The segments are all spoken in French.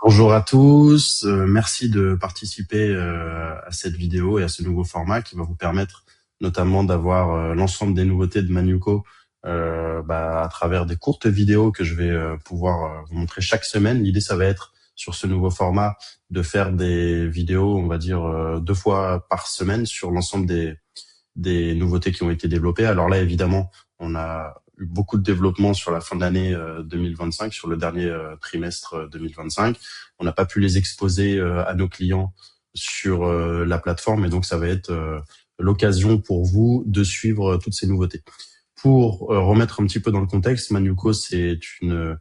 Bonjour à tous, merci de participer à cette vidéo et à ce nouveau format qui va vous permettre notamment d'avoir l'ensemble des nouveautés de Manuco à travers des courtes vidéos que je vais pouvoir vous montrer chaque semaine. L'idée, ça va être sur ce nouveau format de faire des vidéos, on va dire 2 fois par semaine sur l'ensemble des nouveautés qui ont été développées. Alors là, évidemment, on a eu beaucoup de développement sur la fin de l'année 2025, sur le dernier trimestre 2025. On n'a pas pu les exposer à nos clients sur la plateforme, et donc ça va être l'occasion pour vous de suivre toutes ces nouveautés. Pour remettre un petit peu dans le contexte, Manuco, c'est une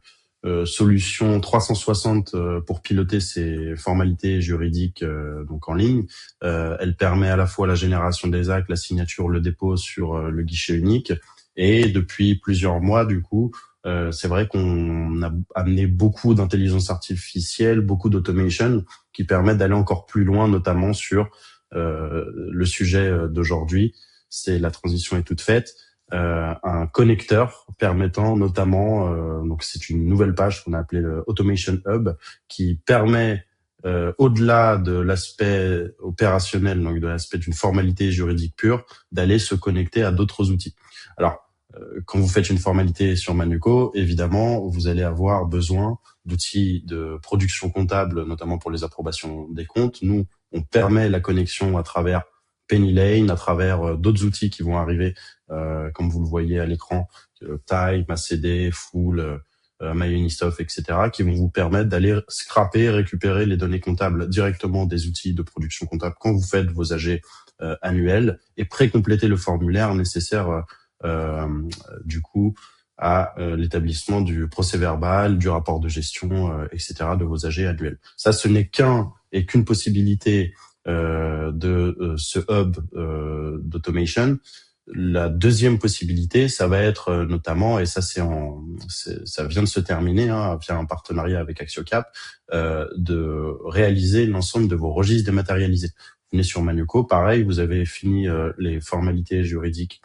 solution 360 pour piloter ces formalités juridiques donc en ligne. Elle permet à la fois la génération des actes, la signature, le dépôt sur le guichet unique. Et depuis plusieurs mois, du coup, c'est vrai qu'on a amené beaucoup d'intelligence artificielle, beaucoup d'automation qui permettent d'aller encore plus loin, notamment sur le sujet d'aujourd'hui. C'est la transition est toute faite. Un connecteur permettant notamment, donc c'est une nouvelle page qu'on a appelée le Automation Hub, qui permet au-delà de l'aspect opérationnel, donc de l'aspect d'une formalité juridique pure, d'aller se connecter à d'autres outils. Alors, quand vous faites une formalité sur Manuco, évidemment, vous allez avoir besoin d'outils de production comptable, notamment pour les approbations des comptes. Nous, on permet la connexion à travers Pennylane, à travers d'autres outils qui vont arriver, comme vous le voyez à l'écran, Time, ACD, Full, MyUnisoft, etc., qui vont vous permettre d'aller scraper, récupérer les données comptables directement des outils de production comptable quand vous faites vos AG annuels et pré-compléter le formulaire nécessaire du coup à l'établissement du procès-verbal, du rapport de gestion, etc., de vos AG annuels. Ça, ce n'est qu'une possibilité de ce hub d'automation. La deuxième possibilité, ça va être notamment, et ça ça vient de se terminer via un partenariat avec AxioCap, de réaliser l'ensemble de vos registres dématérialisés. Vous venez sur Manuco, pareil, vous avez fini les formalités juridiques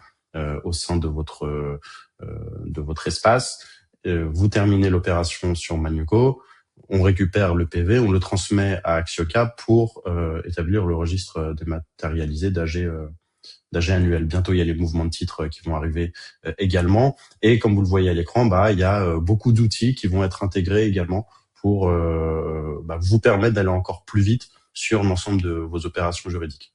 au sein de votre espace. Vous terminez l'opération sur Manuco, on récupère le PV, on le transmet à AxioCap pour établir le registre dématérialisé d'AG annuel. Bientôt, il y a les mouvements de titres qui vont arriver également. Et comme vous le voyez à l'écran, il y a beaucoup d'outils qui vont être intégrés également pour vous permettre d'aller encore plus vite sur l'ensemble de vos opérations juridiques.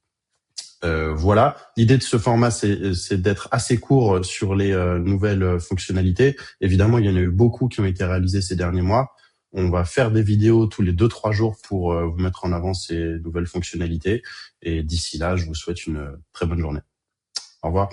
Voilà, l'idée de ce format, c'est d'être assez court sur les nouvelles fonctionnalités. Évidemment, il y en a eu beaucoup qui ont été réalisées ces derniers mois. On va faire des vidéos tous les 2-3 jours pour vous mettre en avant ces nouvelles fonctionnalités. Et d'ici là, je vous souhaite une très bonne journée. Au revoir.